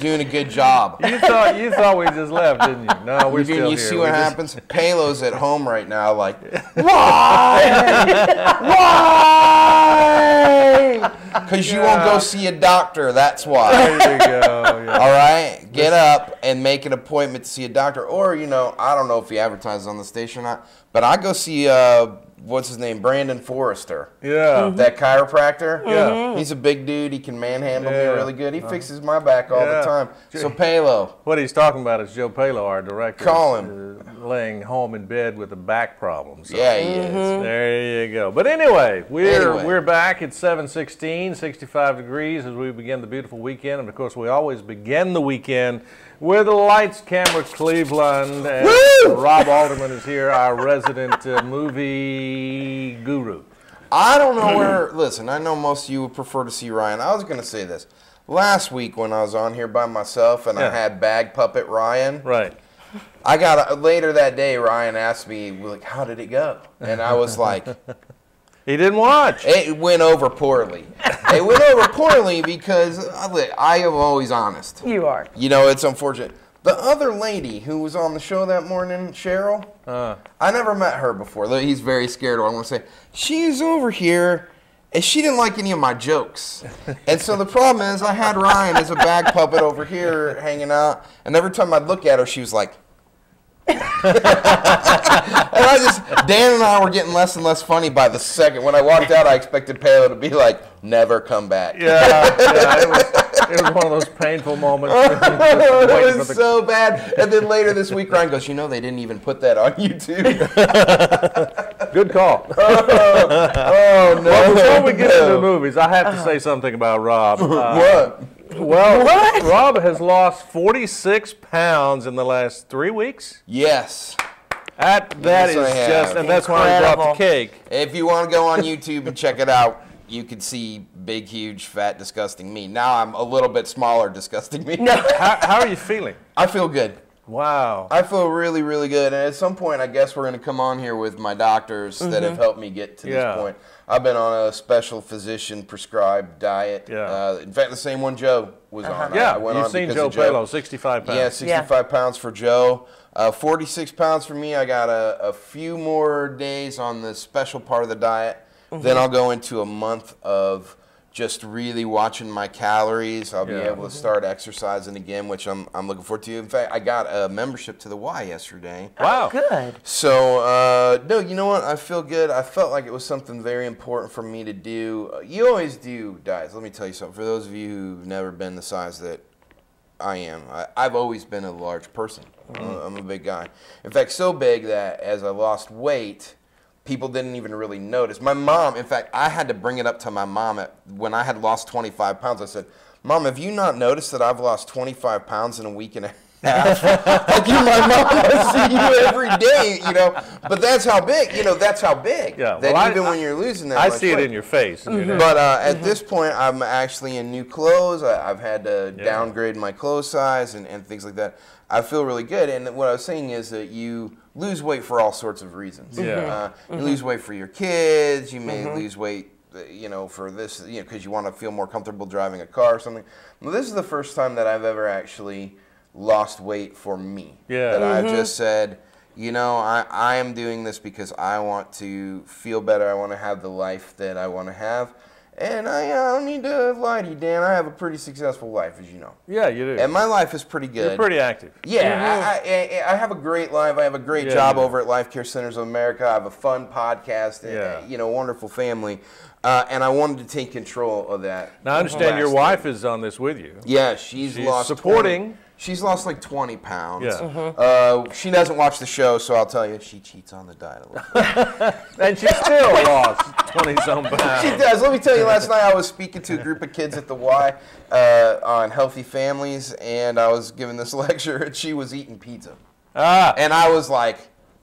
doing a good job. You thought we just left, didn't you? No, we're still here. You see what happens? Palo's at home right now, like, why? Why? Because you won't go see a doctor. That's why. There you go. Yeah. All right, get up and make an appointment to see a doctor, or I don't know if he advertises on the station or not, but I go see what's his name, Brandon Forrester. Yeah. That chiropractor. Yeah. He's a big dude. He can manhandle me really good. He fixes my back all the time. So Palo. What he's talking about is Joe Palo, our director. Call him. Laying home in bed with a back problem. So. Yeah, he is. There you go. But anyway, we're back at 7:16, 65 degrees as we begin the beautiful weekend. And of course, we always begin the weekend with Lights, Camera, Cleveland. And Rob Alderman is here, our resident movie guru. I don't know where, listen, I know most of you would prefer to see Ryan. I was going to say this. Last week when I was on here by myself and I had Bag Puppet Ryan. Right. I got, later that day, Ryan asked me, like, how did it go? And I was like... He didn't watch. It went over poorly. It went over poorly because I am always honest. You are. It's unfortunate. The other lady who was on the show that morning, Cheryl, I never met her before. He's very scared. I want to say, she's over here, and she didn't like any of my jokes. And so the problem is I had Ryan as a bag puppet over here hanging out, and every time I'd look at her, she was like... and Dan and I were getting less and less funny by the second. When I walked out, I expected Palo to be like, never come back. Yeah, it was one of those painful moments. It was so bad. And then later this week, Ryan goes, they didn't even put that on YouTube. Good call. Oh, no. Well, before we get into the movies, I have to say something about Rob. What? Well, Rob has lost 46 pounds in the last 3 weeks. Yes. That is just, and that's why I brought the cake. If you want to go on YouTube and check it out, you can see big, huge, fat, disgusting me. Now I'm a little bit smaller, disgusting me. No. How are you feeling? I feel good. Wow. I feel really, really good. And at some point, I guess we're going to come on here with my doctors that have helped me get to this point. I've been on a special physician prescribed diet. Yeah. In fact, the same one Joe was on. Yeah, you've seen Joe Palo, 65 pounds. Yeah, 65 pounds for Joe. 46 pounds for me. I got a few more days on the special part of the diet. Then I'll go into a month of just really watching my calories. I'll be able to start exercising again, which I'm looking forward to. In fact, I got a membership to the Y yesterday. Wow. Good. So, no, you know what? I feel good. I felt like it was something very important for me to do. You always do diets. Let me tell you something. For those of you who've never been the size that I am, I've always been a large person. I'm a big guy. In fact, so big that as I lost weight, people didn't even really notice. My mom, in fact, I had to bring it up to my mom when I had lost 25 pounds. I said, Mom, have you not noticed that I've lost 25 pounds in a week and a half? Like, you're my mom. I see you every day, But that's how big, that's how big. Yeah. That even when you're losing that I much see it weight. in your face. But at this point, I'm actually in new clothes. I've had to downgrade my clothes size and things like that. I feel really good. And what I was saying is that you lose weight for all sorts of reasons. Yeah. You lose weight for your kids. You may lose weight, for this, because you want to feel more comfortable driving a car or something. Well, this is the first time that I've ever actually lost weight for me. Yeah. That I've just said, I am doing this because I want to feel better. I want to have the life that I want to have. And I don't need to lie to you, Dan. I have a pretty successful life, as you know. Yeah, you do. And my life is pretty good. You're pretty active. Yeah, I have a great life. I have a great job over at Life Care Centers of America. I have a fun podcast, and, wonderful family. And I wanted to take control of that. Now, I understand your wife is on this with you. Yeah, she's lost supporting. She's lost like 20 pounds. Yeah. She doesn't watch the show, so I'll tell you, she cheats on the diet a little bit. And she still lost 20-some pounds. She does. Let me tell you, last night I was speaking to a group of kids at the Y on healthy families, and I was giving this lecture, and she was eating pizza. And I was like,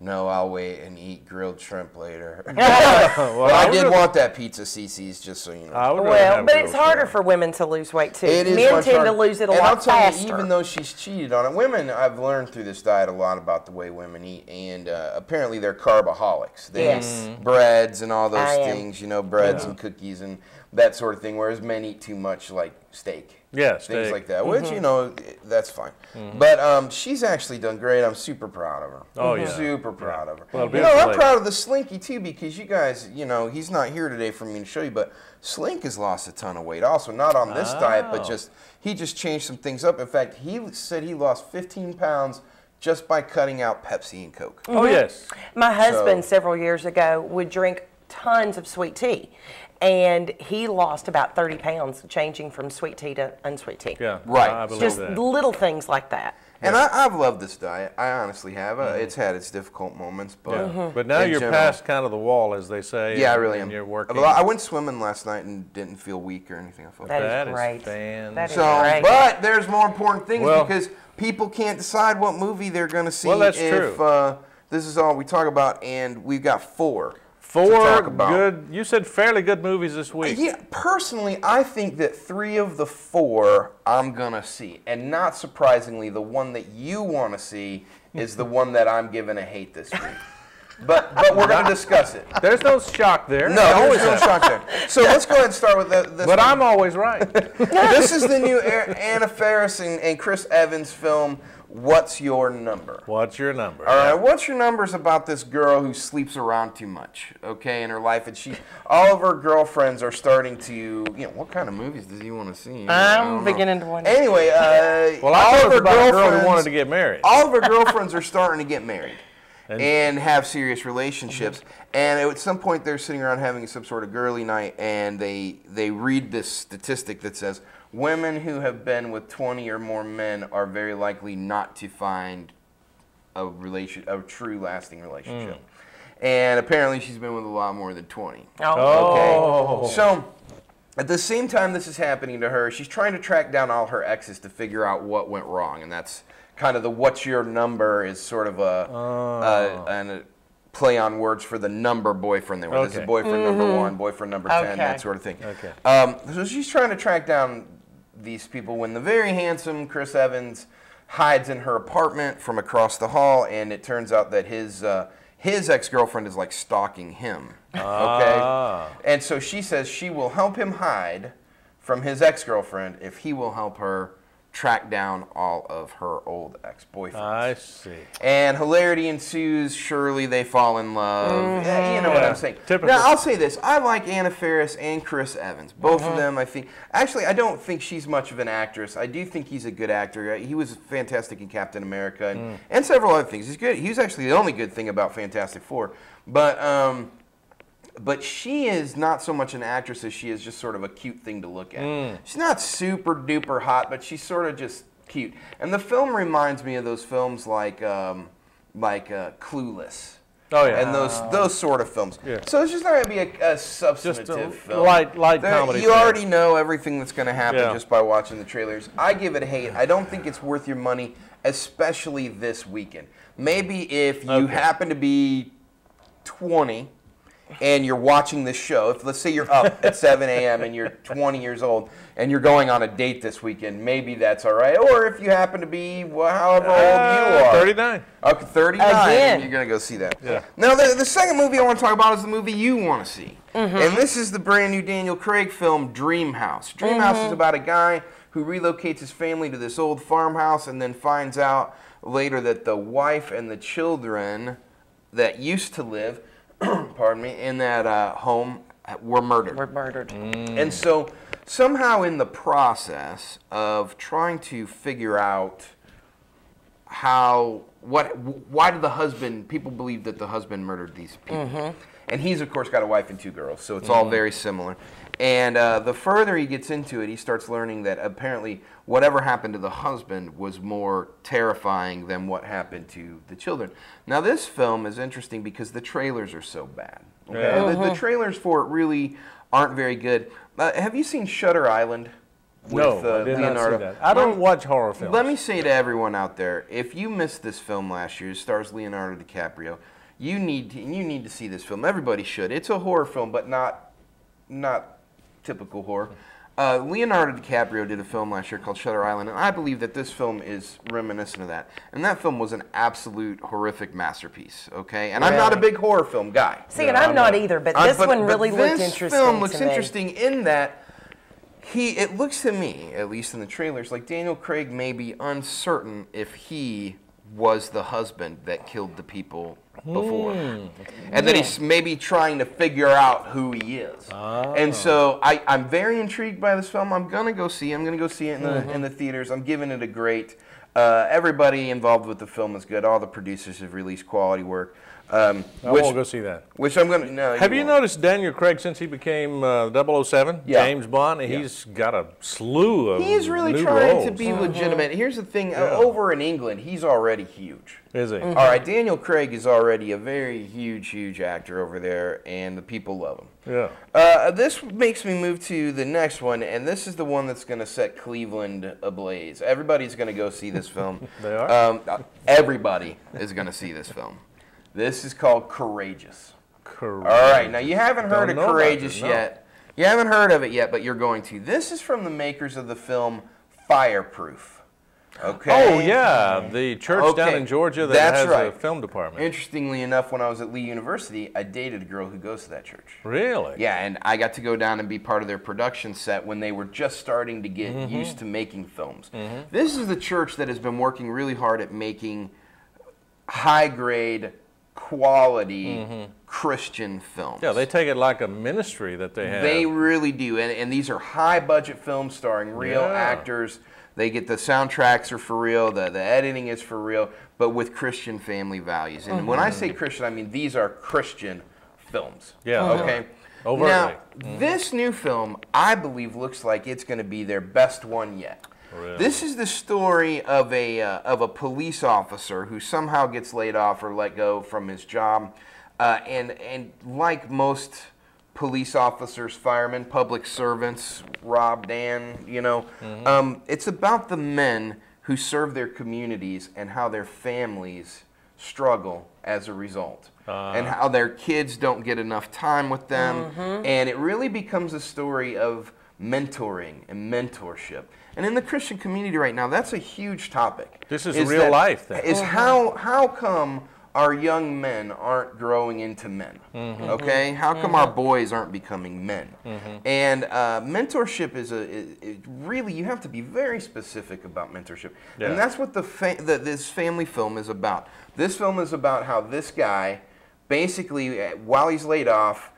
no, I'll wait and eat grilled shrimp later. Well, I did want that pizza, Cece's, just so you know. Well, but it's harder for women to lose weight, too. Men tend to lose it a lot faster. I'll tell you, even though she's cheated on it, women, I've learned through this diet a lot about the way women eat, and apparently they're carboholics. They eat breads and all those things, breads and cookies and that sort of thing, whereas men eat too much, like steak. things like that, which, you know, that's fine. But she's actually done great. I'm super proud of her. Oh, yeah. Super proud of her. Well, you know, I'm proud of the Slinky, too, because you guys, you know, he's not here today for me to show you, but Slink has lost a ton of weight. Also, not on this diet, but he just changed some things up. In fact, he said he lost 15 pounds just by cutting out Pepsi and Coke. Oh, yes. My husband, several years ago, would drink tons of sweet tea. And he lost about 30 pounds changing from sweet tea to unsweet tea. Yeah, right. I believe just that. little things like that. And I've loved this diet. I honestly have. It's had its difficult moments, but but now you're past kind of the wall, as they say. Yeah, I really am. You're working. I went swimming last night and didn't feel weak or anything. I felt That is great. great. That is great. But there's more important things because people can't decide what movie they're going to see. Well, that's if this is all we talk about, and we've got four. Four good, you said fairly good movies this week. Yeah, personally, I think that 3 of the 4 I'm going to see. And not surprisingly, the one that you want to see is the one that I'm giving a hate this week. But we're going to discuss it. There's no shock there. No, there's no shock there. So let's go ahead and start with this But one. I'm always right. This is the new Anna Faris and Chris Evans film, What's Your Number? What's your number? All right, What's Your Number is about this girl who sleeps around too much, okay, in her life. And all of her girlfriends are starting to, you know, what kind of movies does he want to see? I'm beginning to wonder. Anyway, well, I thought it was about a girl who wanted to get married. All of her girlfriends are starting to get married. And have serious relationships. And at some point, they're sitting around having some sort of girly night, and they read this statistic that says women who have been with 20 or more men are very likely not to find a true, lasting relationship. And apparently, she's been with a lot more than 20. Oh. Okay. So at the same time this is happening to her, she's trying to track down all her exes to figure out what went wrong, and that's kind of the What's Your Number is sort of a play on words for the number boyfriend they were. This is boyfriend number 1, boyfriend number 10, that sort of thing. So she's trying to track down these people when the very handsome Chris Evans hides in her apartment from across the hall, and it turns out that his ex-girlfriend is like stalking him. Okay? And so she says she will help him hide from his ex-girlfriend if he will help her track down all of her old ex-boyfriends. I see. And hilarity ensues. Surely they fall in love. Yeah, you know what I'm saying. Typical. Now, I'll say this. I like Anna Faris and Chris Evans. Both of them, I think. Actually, I don't think she's much of an actress. I do think he's a good actor. He was fantastic in Captain America and several other things. He's good. He's actually the only good thing about Fantastic Four. But she is not so much an actress as she is just sort of a cute thing to look at. She's not super duper hot, but she's sort of just cute. And the film reminds me of those films like Clueless. Oh yeah. And those sort of films. Yeah. So it's just not going to be a substantive film. Light comedy. You already know everything that's going to happen just by watching the trailers. I give it a hate. I don't think it's worth your money, especially this weekend. Maybe if you happen to be 20 and you're watching this show, if let's say you're up at 7 a.m. and you're 20 years old and you're going on a date this weekend, maybe that's all right. Or if you happen to be however old you are. 39. Okay, 39, and you're going to go see that. Yeah. Now, the second movie I want to talk about is the movie you want to see. And this is the brand new Daniel Craig film, Dream House. Dream House is about a guy who relocates his family to this old farmhouse and then finds out later that the wife and the children that used to live pardon me, in that home were murdered. And so somehow in the process of trying to figure out why did people believe that the husband murdered these people. And he's, of course, got a wife and 2 girls, so it's all very similar. And the further he gets into it, he starts learning that apparently whatever happened to the husband was more terrifying than what happened to the children. Now, this film is interesting because the trailers are so bad. Okay? The trailers for it really aren't very good. Have you seen Shutter Island? No, I did not see that. I don't watch horror films. Let me say to everyone out there, if you missed this film last year, it stars Leonardo DiCaprio, you need to see this film. Everybody should. It's a horror film, but not typical horror. Leonardo DiCaprio did a film last year called Shutter Island, and I believe that this film is reminiscent of that. And that film was an absolute horrific masterpiece, okay? And I'm not a big horror film guy. See, and I'm not either, but this one really looked interesting. This film looks interesting in that It looks to me, at least in the trailers, like Daniel Craig may be uncertain if he was the husband that killed the people before. And that he's maybe trying to figure out who he is. And so I'm very intrigued by this film. I'm going to go see it. I'm going to go see it in the theaters. I'm giving it a great. Everybody involved with the film is good. All the producers have released quality work. I won't go see that. Which I'm going to. No, have you noticed Daniel Craig since he became 007, James Bond? He's got a slew of He's really new trying roles. to be legitimate. Here's the thing. Over in England, he's already huge. Is he? All right, Daniel Craig is already a very huge actor over there, and the people love him. Yeah. This makes me move to the next one, and this is the one that's going to set Cleveland ablaze. Everybody's going to go see this film. They are? Everybody is going to see this film. This is called Courageous. Courageous. All right, now you haven't heard of Don't know Courageous about this, no. yet. You haven't heard of it yet, but you're going to. This is from the makers of the film Fireproof. Okay. Oh, yeah, the church down in Georgia that has a film department. Interestingly enough, when I was at Lee University, I dated a girl who goes to that church. Really? Yeah, and I got to go down and be part of their production set when they were just starting to get used to making films. This is the church that has been working really hard at making high-grade, quality Christian films. Yeah, they take it like a ministry that they have. They really do, and these are high-budget films starring real actors. They get the soundtracks are for real, the editing is for real, but with Christian family values. And when I say Christian, I mean these are Christian films. Yeah. Okay. Overtly. Now, this new film, I believe, looks like it's going to be their best one yet. Really? This is the story of a police officer who somehow gets laid off or let go from his job, and like most police officers, firemen, public servants, Rob, Dan, you know, it's about the men who serve their communities and how their families struggle as a result. And how their kids don't get enough time with them. And it really becomes a story of mentoring and mentorship. And in the Christian community right now, that's a huge topic. This is real life thing. Is how come our young men aren't growing into men? Okay? How come our boys aren't becoming men? And mentorship is really, you have to be very specific about mentorship. Yeah. And that's what this family film is about. This film is about how this guy, basically, while he's laid off,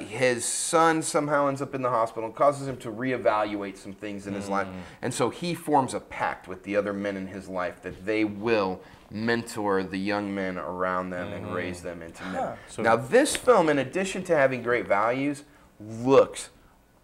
his son somehow ends up in the hospital and causes him to reevaluate some things in his life. And so he forms a pact with the other men in his life that they will mentor the young men around them and raise them into men. So now this film, in addition to having great values, looks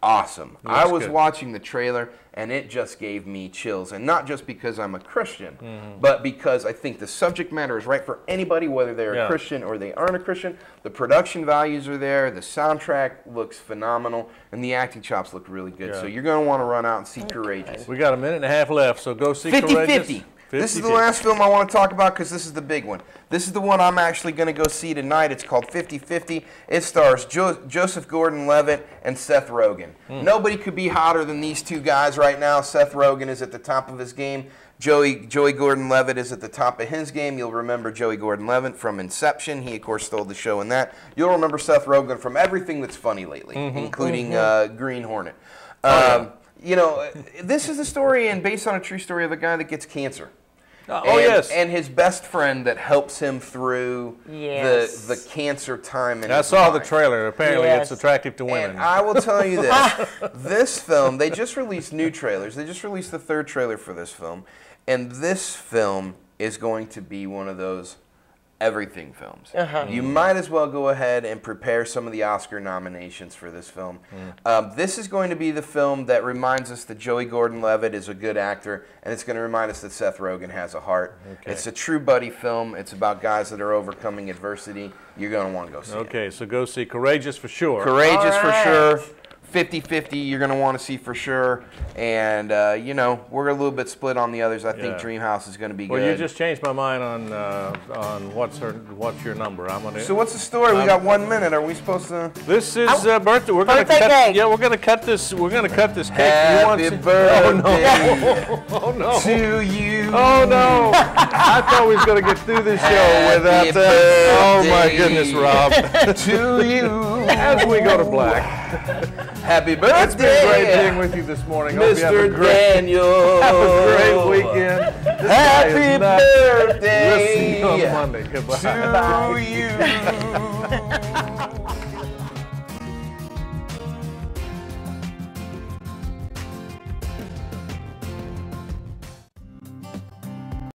awesome. I was watching the trailer and it just gave me chills, and not just because I'm a Christian, but because I think the subject matter is right for anybody, whether they're a Christian or they aren't a Christian. The production values are there, the soundtrack looks phenomenal, and the acting chops look really good. So you're going to want to run out and see Courageous. We got a minute and a half left, so go see Courageous. 50-50. This is the last film I want to talk about because this is the big one. This is the one I'm actually going to go see tonight. It's called 50-50. It stars Joseph Gordon-Levitt and Seth Rogen. Nobody could be hotter than these two guys right now. Seth Rogen is at the top of his game. Joey Gordon-Levitt is at the top of his game. You'll remember Joey Gordon-Levitt from Inception. He, of course, stole the show in that. You'll remember Seth Rogen from everything that's funny lately, including Green Hornet. You know, this is a story and based on a true story of a guy that gets cancer. And his best friend that helps him through the cancer time in his saw life. the trailer. Apparently it's attractive to women. And I will tell you this. This film, they just released new trailers. They just released the third trailer for this film. And this film is going to be one of those everything films. You might as well go ahead and prepare some of the Oscar nominations for this film. This is going to be the film that reminds us that Joey Gordon-Levitt is a good actor, and it's going to remind us that Seth Rogen has a heart. It's a true buddy film. It's about guys that are overcoming adversity. You're going to want to go see it. Okay, so go see Courageous for sure. Courageous for sure. 50-50 you're going to want to see for sure. And, you know, we're a little bit split on the others. I think Dreamhouse is going to be good. Well, you just changed my mind on what's your number. So what's the story? We got 1 minute. Are we supposed to? This is birthday. We're going to cut. Cake. Yeah, we're going to cut this. We're going to cut this cake. Happy birthday oh no! to you. Oh no! I thought we was going to get through this show without that. Oh my goodness, Rob. To you. As we go to black. Happy birthday. It's been great being with you this morning. Hope you have a Mr. great, Daniel. have a great weekend. This guy is Happy nuts. birthday We'll see you on Monday. Goodbye. to you.